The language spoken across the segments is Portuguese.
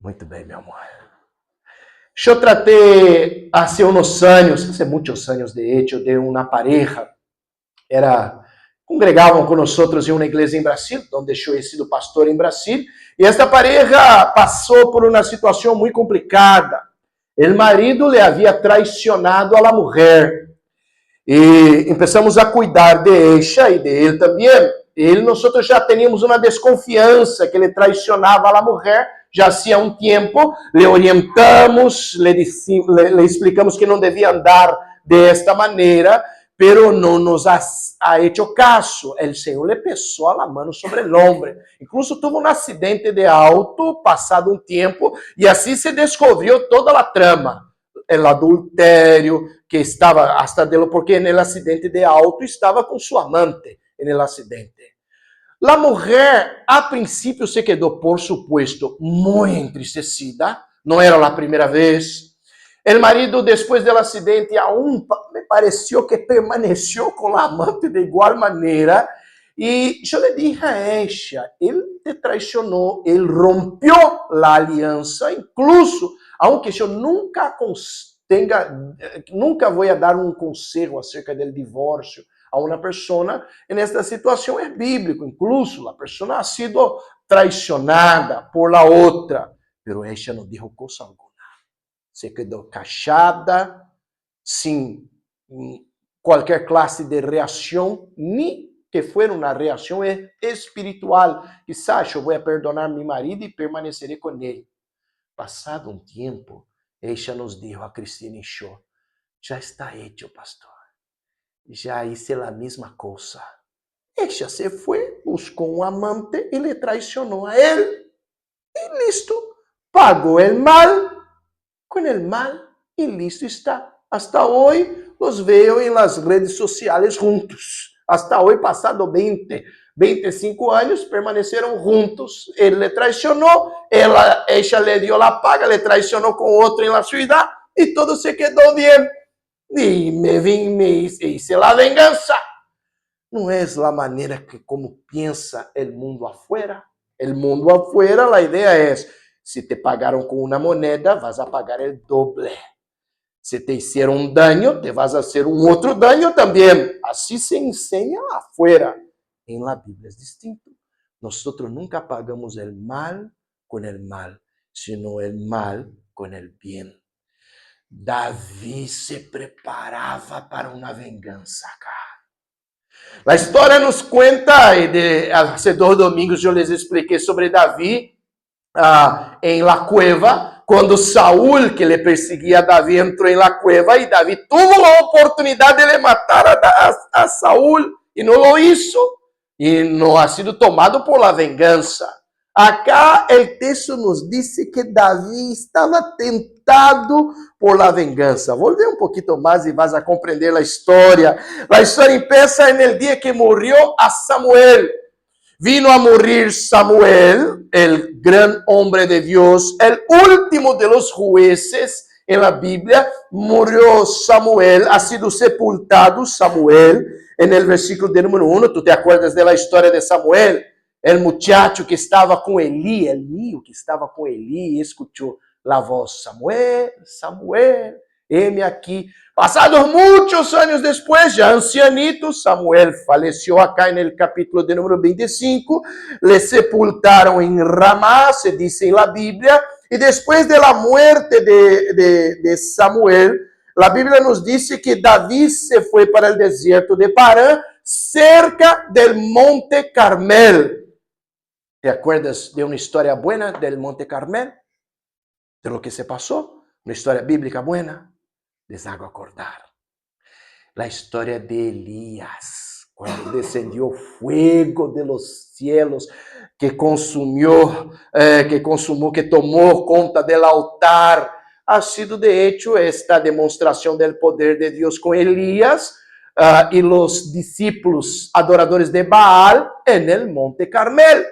Muito bem, meu amor. Eu tratei hace unos años, hace muchos años de hecho, de una pareja. Congregavam com nós em uma igreja em Brasil, onde eu he sido pastor em Brasil, e esta pareja passou por uma situação muito complicada. O marido le havia traicionado a la mujer, e começamos a cuidar de ella e de ele também. Nós já teníamos uma desconfiança que ele traicionava a la mujer, já hacía um tempo, le orientamos, le explicamos que não devia andar desta maneira, pero no nos ha hecho caso. El Señor le pesó a la mano sobre el hombre. Incluso tuvo un accidente de auto pasado un tiempo y así se descubrió toda la trama. El adulterio que estaba hasta dele, porque en el accidente de auto estaba con su amante en el accidente. La mujer, a princípio, se quedó, por supuesto, muy entristecida. No era la primera vez. El marido, después del accidente, aún me pareció que permaneció con la amante de igual manera. Y yo le dije a ella, él te traicionó, él rompió la alianza, incluso, aunque yo nunca voy a dar un consejo acerca del divorcio a una persona, en esta situación es bíblico, incluso la persona ha sido traicionada por la otra, pero ella no dijo cosa alguna. Se quedou callada, sem qualquer classe de reação, nem que fuera uma reação espiritual. Quizás eu vou perdonar meu marido e permanecerei com ele. Passado um tempo, ella nos dijo a Cristina e eu, já está hecho, pastor. Já hice a mesma coisa. Ella se foi, buscou um amante e le traicionou a ele. E listo, pagou o mal con el mal y listo está. Hasta hoy los veo en las redes sociales juntos. Hasta hoy, pasado 25 años, permanecieron juntos. Él le traicionó, ella le dio la paga, le traicionó con otro en la ciudad y todo se quedó bien. Y me hice la venganza. No es la manera que como piensa el mundo afuera. El mundo afuera, la idea es, si te pagaron con una moneda, vas a pagar el doble. Si te hicieron un daño, te vas a hacer un otro daño también. Así se enseña afuera. En la Biblia es distinto. Nosotros nunca pagamos el mal con el mal, sino el mal con el bien. Davi se preparava para uma vingança, cara. A história nos conta, há 2 domingos eu les expliquei sobre Davi, em la cueva, quando Saúl, que le perseguia a Davi, entrou em la cueva e Davi tuvo a oportunidade de le matar a Saúl e não lo hizo e não ha sido tomado por la vengança. Acá el texto nos diz que Davi estava tentado por la vengança. Vou ler um pouquinho mais e vas a compreender a história. A história empieza en el día que murió a Samuel. Vino a morir Samuel, el gran hombre de Dios, el último de los jueces en la Biblia. Murió Samuel, ha sido sepultado Samuel en el versículo de número 1. ¿Tú te acuerdas de la historia de Samuel? El muchacho que estaba con Elí, el niño que estaba con Elí, escuchó la voz, Samuel, Samuel, heme aquí. Pasados muchos años después, ya ancianito, Samuel falleció acá en el capítulo de número 25, le sepultaron en Ramá, se dice en la Biblia, y después de la muerte de Samuel, la Biblia nos dice que David se fue para el desierto de Parán, cerca del Monte Carmel. ¿Te acuerdas de una historia buena del Monte Carmel? De lo que se pasó, una historia bíblica buena. Les hago acordar la historia de Elías, cuando descendió fuego de los cielos, que tomó conta del altar. Ha sido de hecho esta demostración del poder de Dios con Elías y los discípulos adoradores de Baal en el Monte Carmel.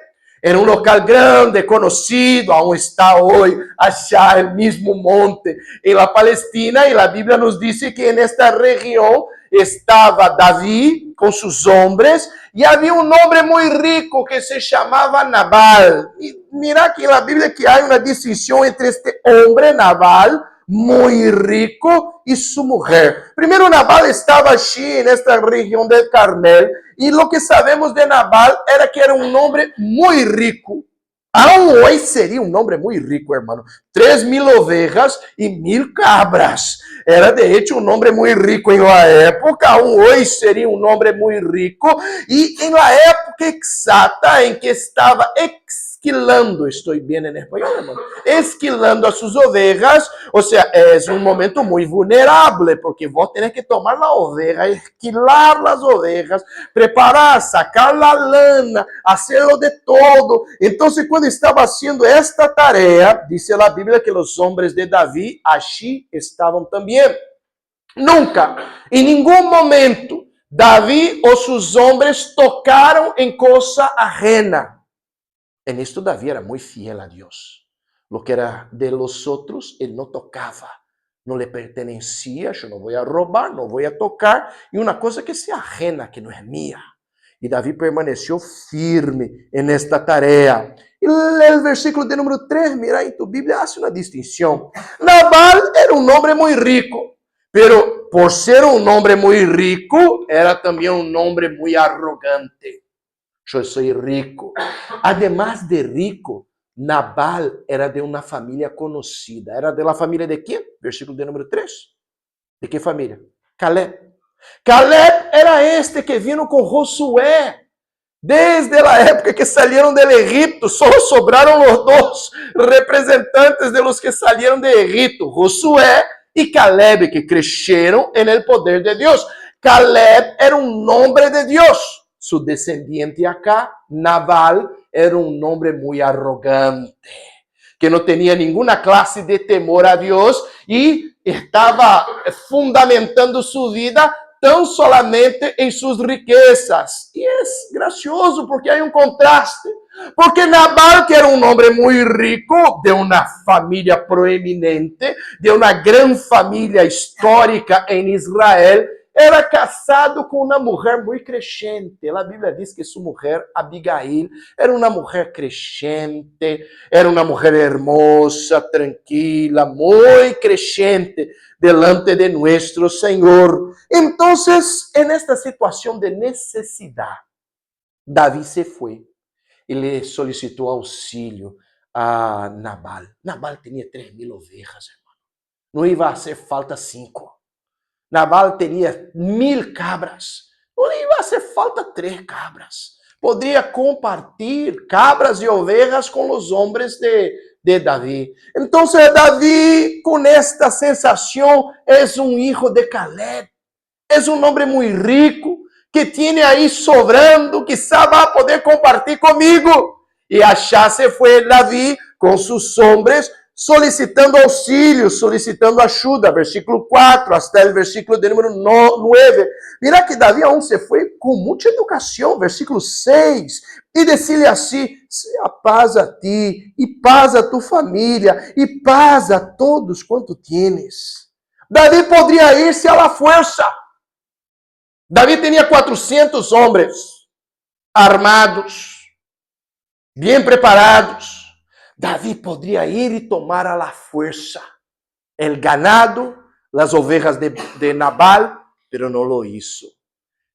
Era um local grande, conhecido, aonde está hoje, achar o mesmo monte em la Palestina, e a Bíblia nos diz que nesta região estava Davi com seus homens e havia um homem muito rico que se chamava Nabal. E mira que na Bíblia que há uma distinção entre este homem, Nabal, muito rico, e sua mulher. Primeiro, Nabal estava aqui, nesta região del Carmel, e o que sabemos de Nabal era que era um homem muito rico. Aún hoje seria um homem muito rico, hermano. 3.000 ovejas e 1.000 cabras. Era, de hecho, um homem muito rico em la época. Aún hoje seria um homem muito rico. E em la época exata em que estava esquilando, estou bem em espanhol, hermano, esquilando as suas ovejas, ou seja, é um momento muito vulnerável, porque vos tenés que tomar a oveja, esquilar as ovejas, preparar, sacar a lana, hacerlo de todo. Então, quando estava haciendo esta tarefa, dice a Bíblia que os homens de Davi allí estavam também. Nunca, em nenhum momento, Davi ou seus homens tocaram em coisa ajena. En esto Davi era muy fiel a Dios. Lo que era de los otros, él no tocaba. No le pertenecía, yo no voy a robar, no voy a tocar. Y una cosa que sea ajena, que no es mía. Y Davi permaneció firme en esta tarea. Y el versículo de número 3, mira en tu Biblia, hace una distinción. Nabal era un hombre muy rico, pero por ser un hombre muy rico, era también un hombre muy arrogante. Yo soy rico. Además de rico, Nabal era de una familia conocida. ¿Era de la familia de quién? Versículo de número 3. ¿De qué familia? Caleb. Caleb era este que vino con Josué. Desde la época que salieron del Egipto, solo sobraron los dos representantes de los que salieron de Egipto, Josué y Caleb, que crecieron en el poder de Dios. Caleb era un hombre de Dios. Su descendiente acá, Nabal, era un hombre muy arrogante, que no tenía ninguna clase de temor a Dios y estaba fundamentando su vida tão solamente em suas riquezas. E é gracioso porque há um contraste. Porque Nabal, que era um homem muito rico, de uma família proeminente, de uma grande família histórica em Israel, era casado com uma mulher muito crescente. A Bíblia diz que sua mulher, Abigail, era uma mulher crescente, era uma mulher hermosa, tranquila, muito crescente delante de nuestro Senhor. Entonces, en esta situación de necesidad, Davi se fue y le solicitó auxilio a Nabal. Nabal tenía 3.000 ovejas, hermano. No iba a hacer falta 5. Nabal tenía 1.000 cabras. No le iba a hacer falta 3 cabras. Podría compartir cabras y ovejas con los hombres de Davi. Entonces Davi, con esta sensación, es un hijo de Caleb. Es un hombre muy rico, que tiene ahí sobrando, quizá va a poder compartir conmigo. Y allá se fue Davi con sus hombres, solicitando auxílio, solicitando ajuda. Versículo 4 hasta el versículo de número 9. Mira que Davi aún se foi com muita educação. Versículo 6. E decía assim: sea paz a ti, e paz a tu família, e paz a todos quanto tienes. Davi poderia ir-se a la fuerza. Davi tinha 400 homens armados, bem preparados. Davi podría ir y tomar a la fuerza el ganado, las ovejas de Nabal, pero no lo hizo.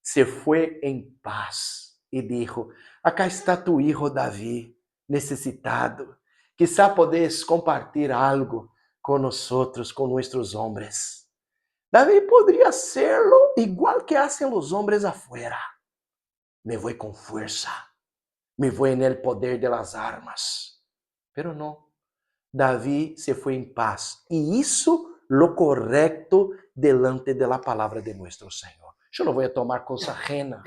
Se fue en paz y dijo: acá está tu hijo Davi, necesitado. Quizá podés compartir algo con nosotros, con nuestros hombres. Davi podría hacerlo igual que hacen los hombres afuera. Me voy con fuerza, me voy en el poder de las armas. Pero no, Davi se foi em paz. E isso lo correto delante de la palavra de nuestro Senhor. Eu não vou tomar coisa ajena.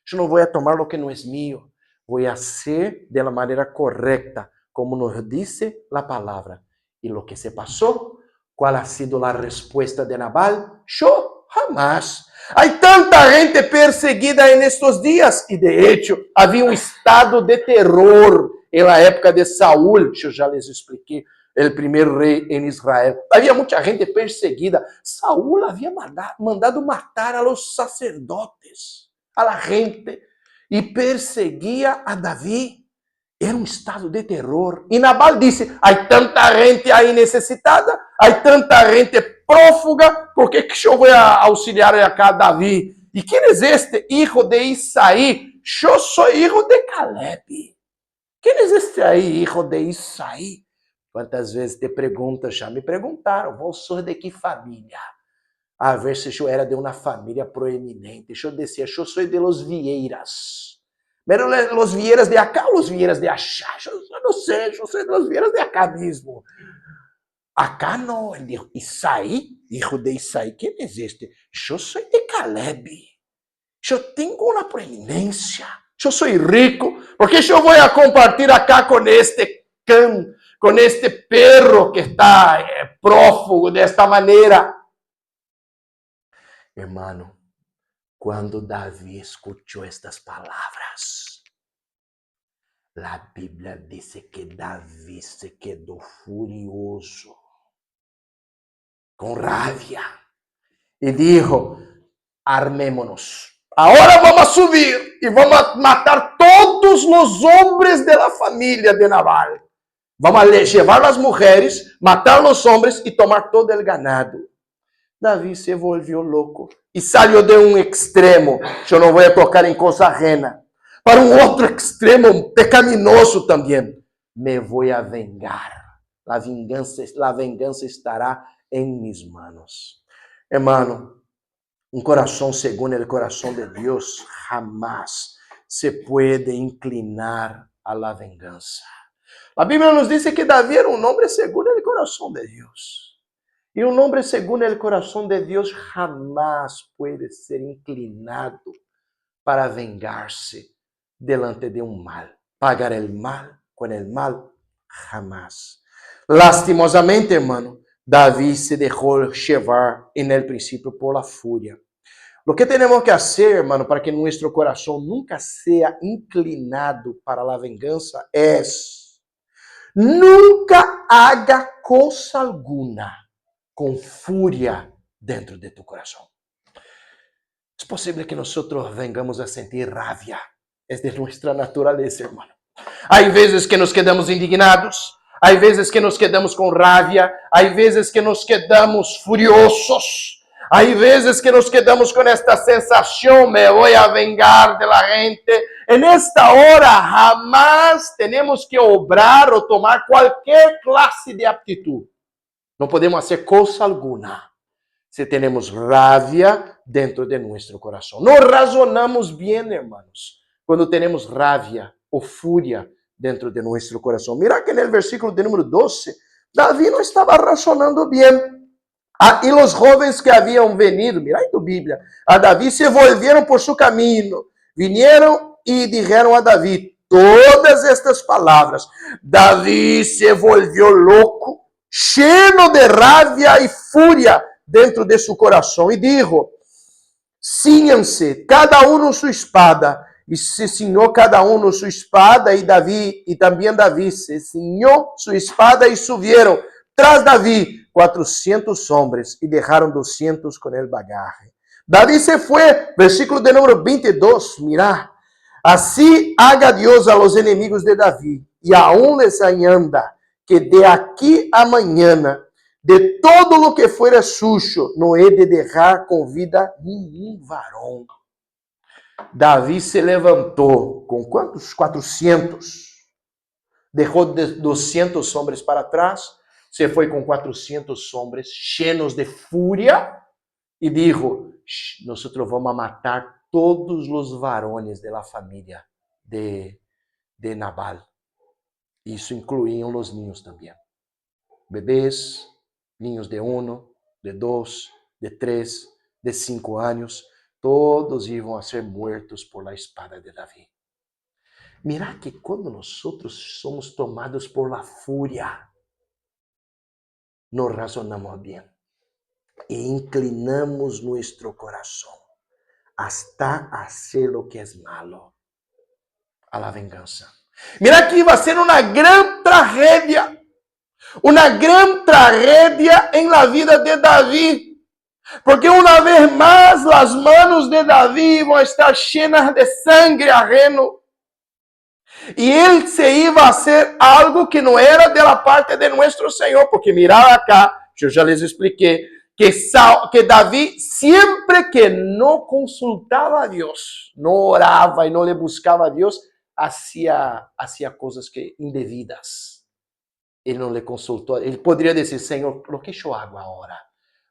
Eu não vou tomar lo que não é mío. Vou ser de la maneira correta, como nos dice la palavra. E lo que se passou, qual ha sido a resposta de Nabal? Yo jamás. Há tanta gente perseguida en estos dias. E de hecho, havia um estado de terror. Na época de Saúl, eu já les expliquei el primer rey en Israel. Había mucha gente perseguida. Saúl había mandado matar a los sacerdotes, a la gente, y perseguía a David. Era um estado de terror. E Nabal disse, há tanta gente aí necessitada, há tanta gente prófuga, por que eu vou auxiliar acá a Davi? E quem é este hijo de Isaí? Eu sou hijo de Caleb. Quem é este aí, hijo de Isaí? Quantas vezes te perguntas, já me perguntaram, vos sou de que família? A ver se eu era de uma família proeminente. Eu dizia, eu sou de los Vieiras. Pero los Vieiras de acá ou los Vieiras de allá? Eu não sei, eu sou de los Vieiras de acá mesmo. Acá não, ele dijo, Isaí, hijo de Isaí, quem é este? Eu sou de Caleb. Eu tenho uma proeminência. Eu sou rico, porque eu vou compartilhar acá com este cão, com este perro que está prófugo desta maneira. Hermano, quando Davi escutou estas palavras, a Bíblia diz que Davi se quedou furioso, com raiva, e disse, armémonos. Agora vamos subir e vamos matar todos os homens da família de Nabal. Vamos levar as mulheres, matar os homens e tomar todo o ganado. Davi se volvió louco e saiu de um extremo, eu não vou tocar em coisa ajena, para um outro extremo pecaminoso também. Me vou a vengar. A vengança estará em mis manos. Hermano, um coração segundo o coração de Deus jamás se pode inclinar a la vengança. A Bíblia nos diz que Davi era um homem segundo o coração de Deus. E um homem segundo o coração de Deus jamás pode ser inclinado para vengar-se delante de um mal. Pagar o mal com o mal, jamás. Lastimosamente, hermano, Davi se deixou levar en el princípio por la furia. Lo que temos que fazer, hermano, para que nosso coração nunca seja inclinado para a vengança é nunca haga coisa alguna com fúria dentro de tu coração. É possível que nós vengamos a sentir rabia. É de nossa natureza, hermano. Há vezes que nos quedamos indignados, há vezes que nos quedamos com rabia, há vezes que nos quedamos furiosos, há vezes que nos quedamos com esta sensação, me vou a vengar de la gente. En esta hora, jamás temos que obrar ou tomar qualquer classe de atitude. Não podemos fazer coisa alguna se temos rabia dentro de nosso coração. Não razonamos bem, hermanos, quando temos rabia ou fúria dentro de nosso coração. Mira que no versículo de número 12, Davi não estava razonando bem. E os jovens que haviam venido, mira aí tu Bíblia, a Davi se volveram por seu caminho, vieram e disseram a Davi todas estas palavras. Davi se volvió louco, cheio de rabia e fúria dentro de seu coração, e disse, cínhanse cada um sua espada, e se cinhou cada um sua espada, e também Davi se cinhou sua espada, e subieron tras Davi 400 homens, e deixaram 200 com el bagaje. Davi se foi, versículo de número 22, mira, assim haga Deus a los enemigos de Davi, e aún les añada, que de aqui a mañana, de todo lo que fuera suyo, não he de deixar com vida nenhum varão. Davi se levantou com quantos? 400. Deixou 200 homens para trás, se foi com 400 homens cheios de fúria e disse, nós vamos matar todos os varones da família de Nabal. Isso incluía os niños também. Bebês, niños de 1, de 2, de 3, de 5 anos, todos iam a ser muertos por la espada de Davi. Mira que quando nós somos tomados por la fúria, não razonamos bem e inclinamos nosso coração hasta hacer lo que es malo, a la vengança. Mira que iba a ser uma grande tragédia. Una gran tragedia en la vida de David. Porque una vez más las manos de David van a estar llenas de sangre ajeno. Y él se iba a hacer algo que no era de la parte de nuestro Señor. Porque mirad acá, yo ya les expliqué, que David siempre que no consultaba a Dios, no oraba y no le buscaba a Dios, hacía cosas que indevidas. Él no le consultó. Él podría decir, Señor, ¿lo que yo hago ahora?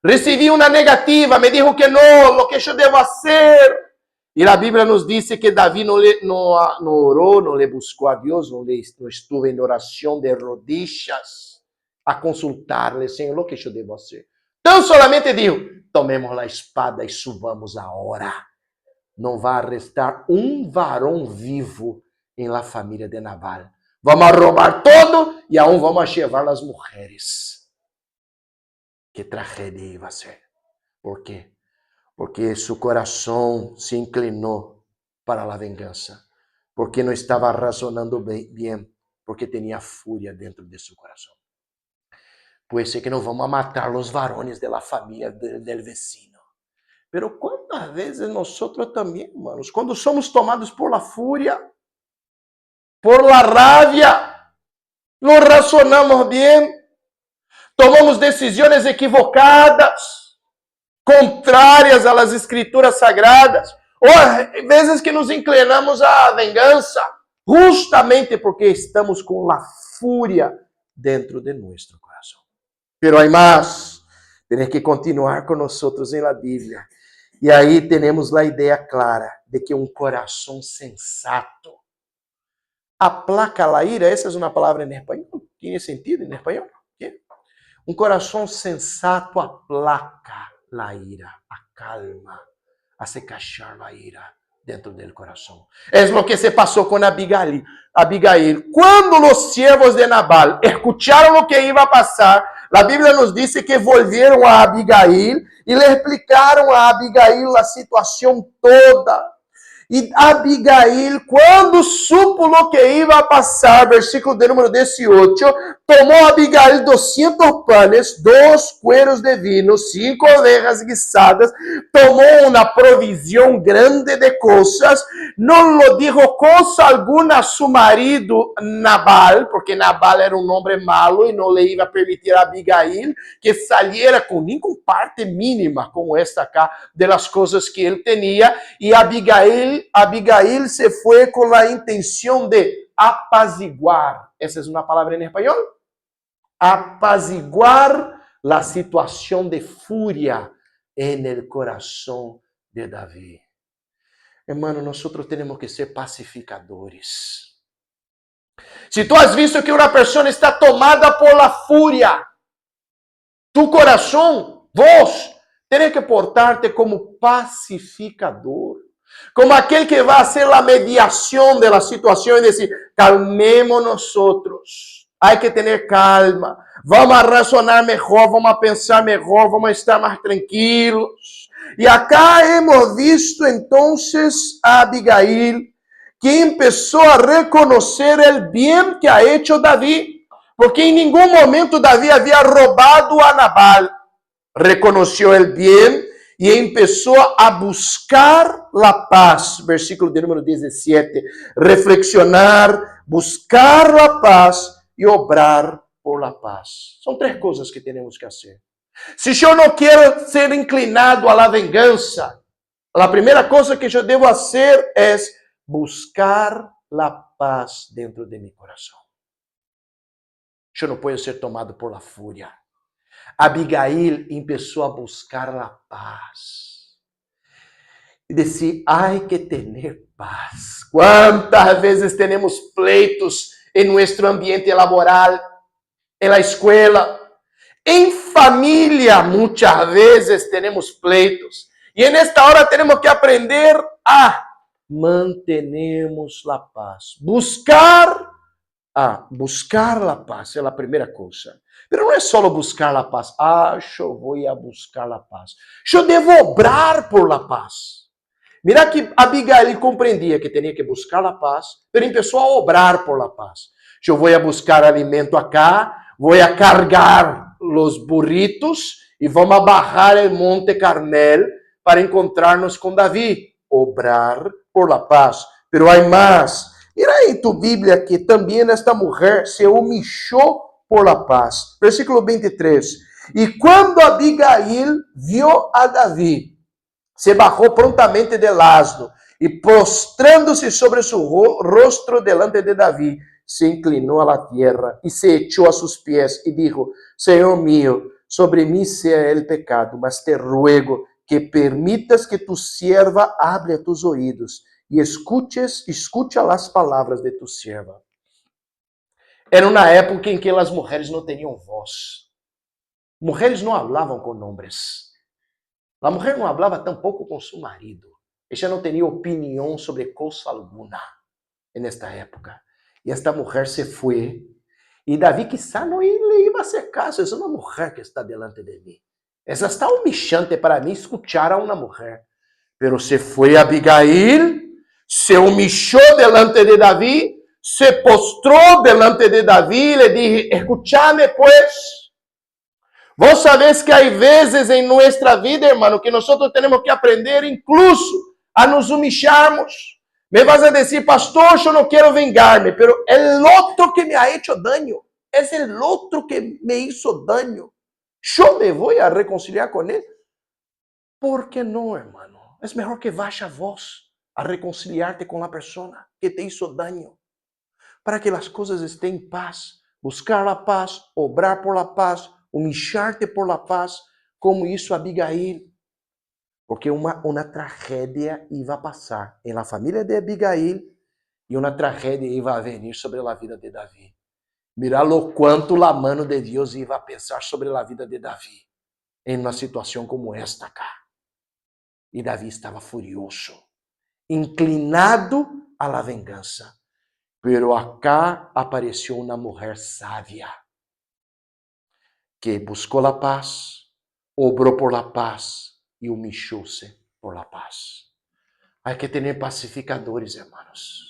Recibí una negativa, me dijo que no, lo que yo debo hacer. Y la Biblia nos dice que David no oró, no le buscó a Dios, no estuvo en oración de rodillas a consultarle, Señor, lo que yo debo hacer. Então solamente dijo, tomemos la espada y subamos ahora. Não vai restar um varão vivo em la família de Nabal. Vamos a roubar todo e aún vamos a levar as mulheres. Que tragédia iba a ser. ¿Por quê? Porque su coração se inclinou para a vingança. Porque não estava razonando bem. Porque tinha fúria dentro de seu coração. Puede ser que não vamos a matar os varones de la família del vecino. Pero quantas vezes nós também, hermanos, quando somos tomados por la fúria, por la rabia, não razonamos bem, tomamos decisões equivocadas, contrárias às escrituras sagradas, ou vezes que nos inclinamos à vingança, justamente porque estamos com la fúria dentro de nosso coração. Pero hay más, tienes que continuar con nosotros en la Biblia. E aí temos a ideia clara de que um coração sensato aplaca a ira. Essa é uma palavra em espanhol. Tem sentido em espanhol? Um coração sensato aplaca a ira, acalma, hace callar a ira dentro do coração. É o que se passou com Abigail. Quando os siervos de Nabal escucharam o que iba a passar, a Bíblia nos diz que volvieron a Abigail e le explicaram a Abigail a situação toda. E Abigail, quando supo lo que iba a passar, versículo de número 18, tomou Abigail 200 panes, 2 cueros de vino, 5 ovejas guisadas, tomou uma provisão grande de coisas, não lo dijo cosa alguna a su marido Nabal, porque Nabal era um homem malo e não le iba a permitir a Abigail que saliera com nem com parte mínima, como esta acá, de las coisas que ele tinha, e Abigail se foi com a intenção de apaziguar. Essa é uma palavra em espanhol? Apaziguar a situação de fúria en el coração de Davi. Hermano, nós temos que ser pacificadores. Se tu has visto que uma pessoa está tomada por la fúria, tu coração, vos, tem que portar-te como pacificador. Como aquele que vai ser a mediação da situação e dizer, calmemos nosotros. Há que ter calma. Vamos a razonar melhor, vamos a pensar melhor, vamos a estar mais tranquilos. E acá hemos visto entonces a Abigail, que começou a reconhecer o bem que ha hecho Davi, porque em nenhum momento Davi havia roubado a Nabal. Reconheceu o bem e começou a buscar a paz. Versículo de número 17. Reflexionar, buscar a paz e obrar por la paz. São 3 coisas que temos que fazer. Se eu não quero ser inclinado a la vingança, a primeira coisa que eu devo fazer é buscar la paz dentro de meu coração. Eu não posso ser tomado por la fúria. Abigail começou a buscar a paz. E disse, hay que ter paz. Quantas vezes temos pleitos em nosso ambiente laboral, na escola, em família, muitas vezes temos pleitos. E nesta hora temos que aprender a mantermos a paz. Buscar a paz é a primeira coisa. Mas não é só buscar a paz. Eu vou a buscar a paz. Eu devo obrar por la paz. Mira que Abigail compreendia que tinha que buscar a paz, mas começou a obrar por la paz. Eu vou a buscar alimento acá, vou a cargar os burritos e vamos a bajar el Monte Carmel para encontrarnos com Davi. Obrar por la paz. Pero hay más. Mira em tu Bíblia que também esta mulher se humilhou por la paz. Versículo 23. E quando Abigail viu a Davi, se bajou prontamente del asno e prostrando-se sobre su rostro delante de Davi, se inclinou a la tierra e se echou a sus pies e dijo: Senhor mío, sobre mí sea el pecado, mas te ruego que permitas que tu sierva hable a tus oídos e escucha las palavras de tu sierva. Era uma época em que as mulheres não tinham voz. Mulheres não falavam com homens. A mulher não falava tampouco com seu marido. Ela não tinha opinião sobre coisa alguma nesta época. E esta mulher se foi. E Davi quizá não lhe ia fazer caso. É uma mulher que está delante de mim. Essa está humilhante para mim escutar a uma mulher. Pero se foi Abigail, se humilhou delante de Davi, se postrou delante de Davi e lhe disse: escúchame pues. Vos sabés que há vezes em nossa vida, hermano, que nós temos que aprender incluso a nos humilharmos. Me vas a dizer: pastor, eu não quero vengar-me, pero el outro que me ha hecho daño, es el outro que me hizo daño. Eu me vou a reconciliar com ele? ¿Por que não, hermano? É melhor que vaya vos a reconciliar-te com a pessoa que te hizo daño, para que as coisas estén em paz, buscar a paz, obrar por la paz, humilhar-te por la paz, como isso Abigail. Porque uma tragédia ia passar em la família de Abigail e uma tragédia ia venir sobre a vida de Davi. Mirá lo quanto la mano de Deus ia pensar sobre a vida de Davi em uma situação como esta cá. E Davi estava furioso, inclinado a la vingança. Pero acá apareceu uma mulher sábia, que buscou a paz, obrou por la paz e humilhou-se por la paz. Há que ter pacificadores, hermanos,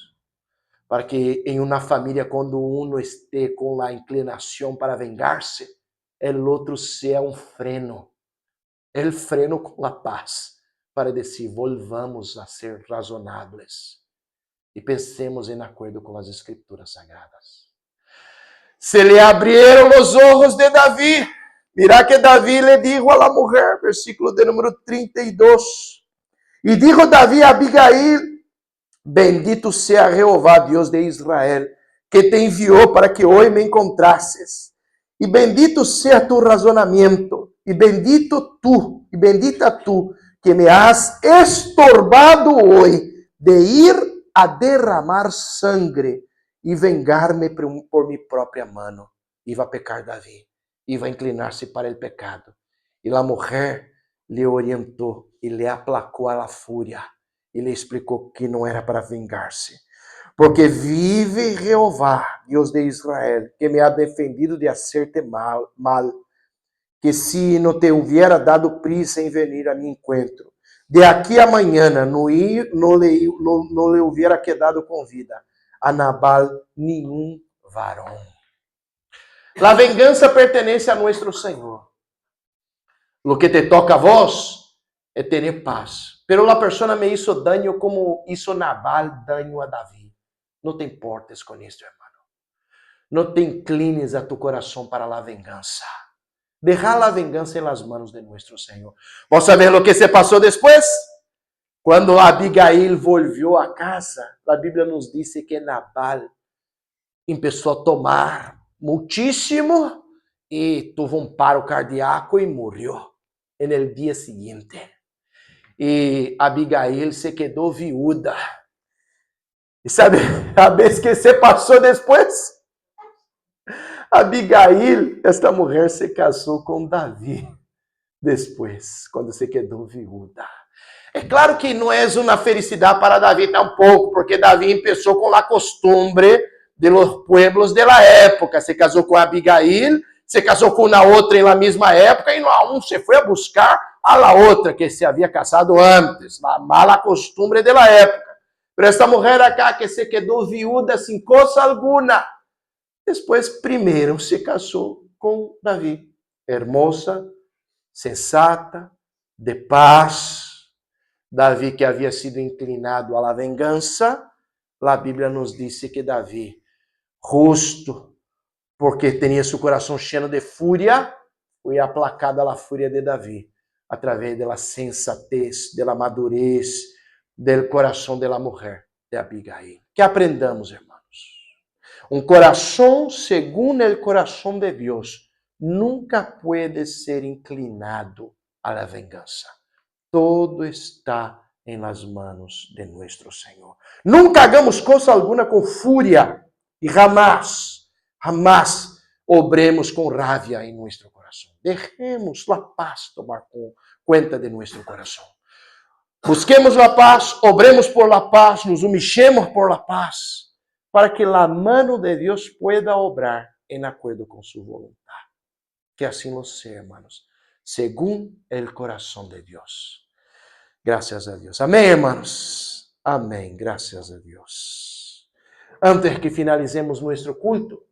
para que em uma família, quando um esteja com a inclinação para vengar-se, o outro seja um freno, el freno com a paz, para dizer: volvamos a ser razonáveis e pensemos em acordo com as Escrituras Sagradas. Se lhe abrieron os olhos de Davi. Mirá que Davi le dijo a la mujer, versículo de número 32. E dijo Davi a Abigail: bendito sea Jehová, Deus de Israel, que te enviou para que hoje me encontrasses. E bendito sea tu razonamiento, e bendita tu, que me has estorbado hoje de ir a derramar sangre e vengar-me por minha própria mão. Iba a pecar Davi, iba a inclinar-se para o pecado. E a mulher lhe orientou e lhe aplacou a la fúria e lhe explicou que não era para vingar-se. Porque vive Jeová, Deus de Israel, que me ha defendido de hacerte mal, que se não te hubiera dado prisa em venir a mi encontro, de aqui a amanhã não lhe hubiera quedado com vida a Nabal nenhum varão. La vengança pertence a nosso Senhor. Lo que te toca a vos é ter paz. Pero la persona me hizo daño como hizo Nabal daño a Davi. Não te importes com isso, hermano. Não te inclines a tu coração para la vengança. Deja la vengança em las manos de nuestro Senhor. Vamos saber lo que se passou depois? Quando Abigail volvió a casa, a Bíblia nos diz que Nabal começou a tomar muitíssimo e teve um paro cardíaco e morreu no dia seguinte. E Abigail se quedou viúva. E sabe a vez que se passou depois? Abigail, esta mulher, se casou com Davi depois, quando se quedou viúva. É claro que não é uma felicidade para Davi tampouco, porque Davi começou com a costumbre de los pueblos de la época. Se casou com Abigail, se casou com uma outra em la mesma época, e um se foi a buscar a la outra que se havia casado antes, a mala costumbre de la época. Pero esta mulher acá que se quedou viúva sem coisa alguma, Depois, primeiro se casou com Davi. Hermosa, sensata, de paz. Davi, que havia sido inclinado à vingança, a Bíblia nos disse que Davi, justo, porque tinha seu coração cheio de fúria, foi aplacada a fúria de Davi, através da sensatez, da madurez, do coração da mulher de Abigail. Que aprendamos, irmãos. Um coração segundo o coração de Deus nunca pode ser inclinado à vingança. Todo está em las manos de nuestro Senhor. Nunca hagamos coisa alguna com fúria e jamás obremos com rabia em nosso coração. Dejemos a paz tomar conta de nosso coração. Busquemos a paz, obremos por la paz, nos humilhemos por la paz, para que a mano de Deus pueda obrar em acordo com sua vontade. Que assim lo seja, hermanos, según el corazón de Dios. Gracias a Dios. Amém, hermanos. Amém. Gracias a Dios. Antes que finalicemos nosso culto,